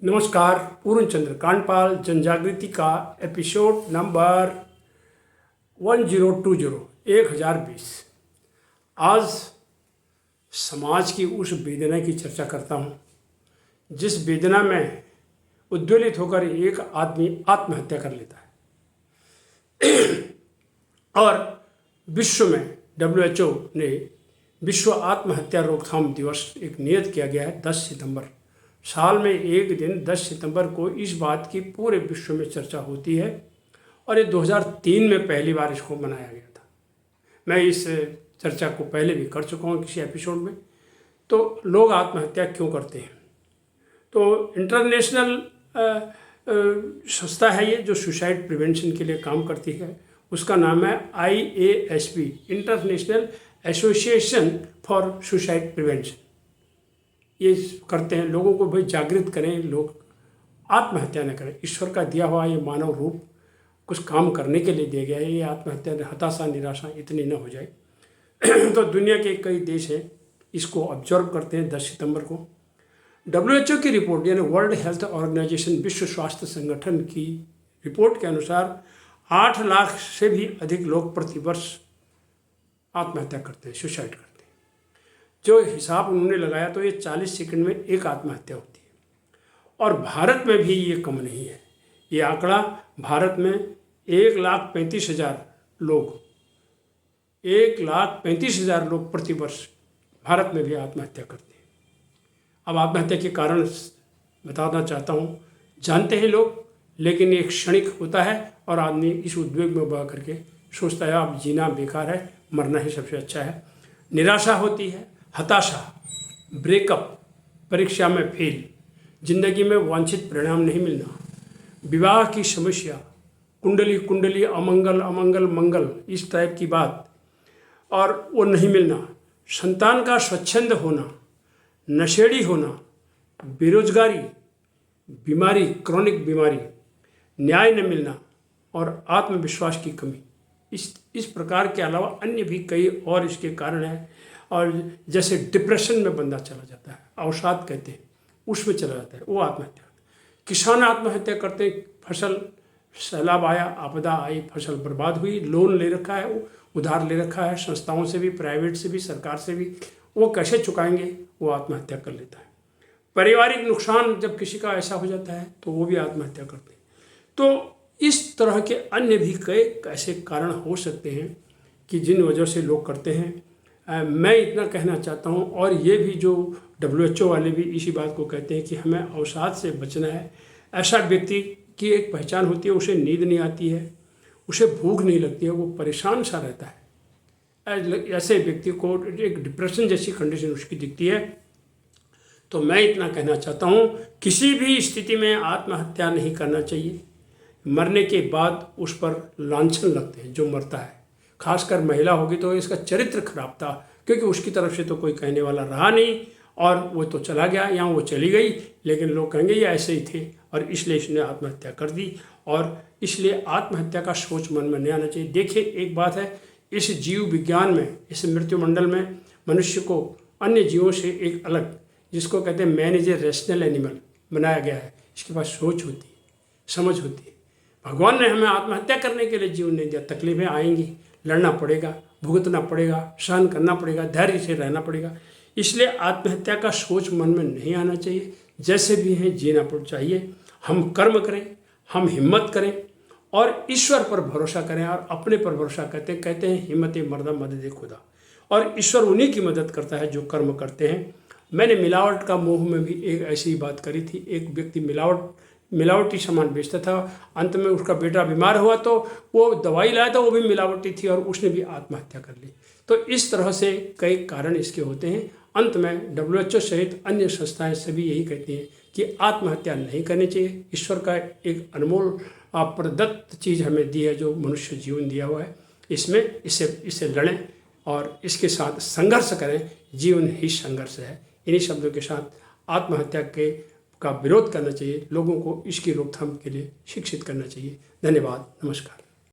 नमस्कार। पूर्णचंद्र कांडपाल जनजागृति का episode number 1020 आज समाज की उस वेदना की चर्चा करता हूँ जिस वेदना में उद्वेलित होकर एक आदमी आत्महत्या कर लेता है। और विश्व में WHO ने विश्व आत्महत्या रोकथाम दिवस एक नियत किया गया है 10 सितंबर। साल में एक दिन 10 सितंबर को इस बात की पूरे विश्व में चर्चा होती है और ये 2003 में पहली बार इसको मनाया गया था। मैं इस चर्चा को पहले भी कर चुका हूँ किसी एपिसोड में। तो लोग आत्महत्या क्यों करते हैं? तो इंटरनेशनल संस्था है ये जो सुसाइड प्रिवेंशन के लिए काम करती है। उसका नाम है IASP, international association for suicide prevention. ये करते हैं, लोगों को भाई जागृत करें, लोग आत्महत्या न करें। ईश्वर का दिया हुआ ये मानव रूप कुछ काम करने के लिए दिया गया है। ये आत्महत्या हताशा निराशा इतनी न हो जाए। तो दुनिया के कई देश हैं इसको ऑब्जर्व करते हैं 10 सितंबर को। WHO की रिपोर्ट यानी वर्ल्ड हेल्थ ऑर्गेनाइजेशन, विश्व स्वास्थ्य संगठन की रिपोर्ट के अनुसार 8 लाख से भी अधिक लोग प्रतिवर्ष आत्महत्या करते हैं, सुसाइड करते हैं। जो हिसाब उन्होंने लगाया तो ये 40 सेकंड में एक आत्महत्या होती है। और भारत में भी ये कम नहीं है। ये आंकड़ा भारत में 1,35,000 लोग 1,35,000 लोग प्रतिवर्ष भारत में भी आत्महत्या करते हैं। अब आत्महत्या के कारण बताना चाहता हूँ। जानते हैं लोग, लेकिन ये क्षणिक होता है और आदमी इस उद्वेग में बह करके सोचता है अब जीना बेकार है, मरना ही सबसे अच्छा है। निराशा होती है, हताशा, ब्रेकअप, परीक्षा में फेल, जिंदगी में वांछित परिणाम नहीं मिलना, विवाह की समस्या, कुंडली अमंगल मंगल, इस टाइप की बात और वो नहीं मिलना, संतान का स्वच्छंद होना, नशेड़ी होना, बेरोजगारी, बीमारी, क्रॉनिक बीमारी, न्याय न मिलना और आत्मविश्वास की कमी। इस प्रकार के अलावा अन्य भी कई और इसके कारण हैं। और जैसे डिप्रेशन में बंदा चला जाता है, अवसाद कहते हैं, उसमें चला जाता है, वो आत्महत्या। किसान आत्महत्या करते, फसल सैलाब आया, आपदा आई, फसल बर्बाद हुई, लोन ले रखा है, उधार ले रखा है संस्थाओं से भी, प्राइवेट से भी, सरकार से भी, वो कैसे चुकाएंगे, वो आत्महत्या कर लेता है। पारिवारिक नुकसान जब किसी का ऐसा हो जाता है तो वो भी आत्महत्या करते हैं। तो इस तरह के अन्य भी कई ऐसे कारण हो सकते हैं कि जिन वजह से लोग करते हैं। मैं इतना कहना चाहता हूँ, और ये भी जो WHO वाले भी इसी बात को कहते हैं कि हमें अवसाद से बचना है। ऐसा व्यक्ति की एक पहचान होती है, उसे नींद नहीं आती है, उसे भूख नहीं लगती है, वो परेशान सा रहता है। ऐसे व्यक्ति को एक डिप्रेशन जैसी कंडीशन उसकी दिखती है। तो मैं इतना कहना चाहता हूँ, किसी भी स्थिति में आत्महत्या नहीं करना चाहिए। मरने के बाद उस पर लांछन लगते हैं जो मरता है। खासकर महिला होगी तो इसका चरित्र खराब था, क्योंकि उसकी तरफ से तो कोई कहने वाला रहा नहीं और वो तो चला गया या वो चली गई, लेकिन लोग कहेंगे ये ऐसे ही थे और इसलिए इसने आत्महत्या कर दी। और इसलिए आत्महत्या का सोच मन में नहीं आना चाहिए। देखिए, एक बात है, इस जीव विज्ञान में, इस मृत्युमंडल में मनुष्य को अन्य जीवों से एक अलग, जिसको कहते हैं man is a rational animal, बनाया गया है। इसके पास सोच होती है, समझ होती है। भगवान ने हमें आत्महत्या करने के लिए जीवन नहीं दिया। तकलीफें आएंगी, लड़ना पड़ेगा, भुगतना पड़ेगा, सहन करना पड़ेगा, धैर्य से रहना पड़ेगा। इसलिए आत्महत्या का सोच मन में नहीं आना चाहिए। जैसे भी हैं जीना चाहिए। हम कर्म करें, हम हिम्मत करें और ईश्वर पर भरोसा करें। और अपने पर भरोसा कहते हैं हिम्मत मर्दा मदद खुदा। और ईश्वर उन्हीं की मदद करता है जो कर्म करते हैं। मैंने मिलावट का मोह में भी एक ऐसी बात करी थी। एक व्यक्ति मिलावटी सामान बेचता था। अंत में उसका बेटा बीमार हुआ तो वो दवाई लाया था, वो भी मिलावटी थी और उसने भी आत्महत्या कर ली। तो इस तरह से कई कारण इसके होते हैं। अंत में WHO सहित अन्य संस्थाएं सभी यही कहती हैं कि आत्महत्या नहीं करनी चाहिए। ईश्वर का एक अनमोल प्रदत्त चीज़ हमें दी है, जो मनुष्य जीवन दिया हुआ है। इससे लड़ें और इसके साथ संघर्ष करें। जीवन ही संघर्ष है। इन्हीं शब्दों के साथ आत्महत्या का विरोध करना चाहिए। लोगों को इसकी रोकथाम के लिए शिक्षित करना चाहिए। धन्यवाद, नमस्कार।